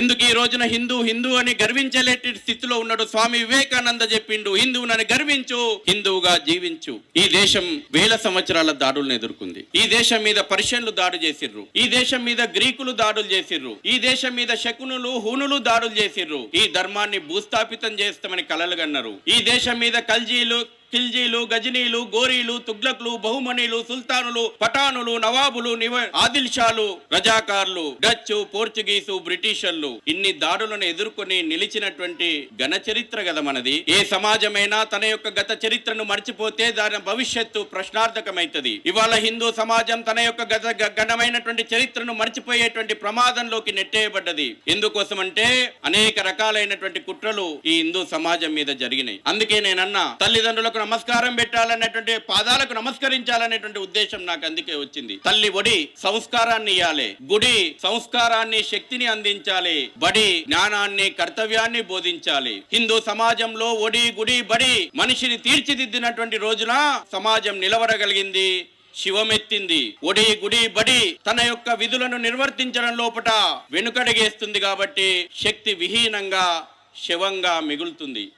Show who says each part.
Speaker 1: ఎందుకు ఈ రోజున హిందూ హిందూ అని గర్వించలేటి స్థితిలో ఉన్నాడు. స్వామి వివేకానంద చెప్పిండు, హిందువునని గర్వించు, హిందువుగా జీవించు. ఈ దేశం వేల సంవత్సరాల దాడులను ఎదుర్కొంది. ఈ దేశం మీద పర్షియన్లు దాడి చేసిర్రు, ఈ దేశం మీద గ్రీకులు దాడులు చేసిర్రు, ఈ దేశం మీద శకునులు హూనులు దాడులు చేసిర్రు. ఈ ధర్మాన్ని భూస్థాపితం చేస్తామని కలలు కన్నారు. ఈ దేశం మీద ఖిల్జీలు, గజనీలు, గోరీలు, తుగ్లక్లు, బహుమనీలు, సుల్తానులు, పఠానులు, నవాబులు, ఆదిల్ షాలు, రజాకార్లు, డచ్, పోర్చుగీసు, బ్రిటిషర్లు ఇన్ని దాడులను ఎదుర్కొని నిలిచినటువంటి ఘన చరిత్ర కదా మనది. ఏ సమాజమైనా తన యొక్క గత చరిత్రను మర్చిపోతే దాని భవిష్యత్తు ప్రశ్నార్థకమైతది. ఇవాళ హిందూ సమాజం తన యొక్క ఘనమైనటువంటి చరిత్రను మర్చిపోయేటువంటి ప్రమాదంలోకి నెట్టేయబడ్డది. ఎందుకోసం అంటే అనేక రకాలైనటువంటి కుట్రలు ఈ హిందూ సమాజం మీద జరిగినాయి. అందుకే నేనన్నా, తల్లిదండ్రులకు నమస్కారం పెట్టాలనేటువంటి, పాదాలకు నమస్కరించాలనేటువంటి ఉద్దేశం నాకు అందుకే వచ్చింది. తల్లి ఒడి సంస్కారాన్ని ఇయ్యాలి, గుడి సంస్కారాన్ని, శక్తిని అందించాలి, బడి జ్ఞానాన్ని, కర్తవ్యాన్ని బోధించాలి. హిందూ సమాజంలో ఒడి, గుడి, బడి మనిషిని తీర్చిదిద్దినటువంటి రోజున సమాజం నిలవరగలిగింది, శివమెత్తింది. ఒడి, గుడి, బడి తన యొక్క విధులను నిర్వర్తించడం లోపట వెనుకడిగేస్తుంది కాబట్టి శక్తి విహీనంగా శవంగా మిగులుతుంది.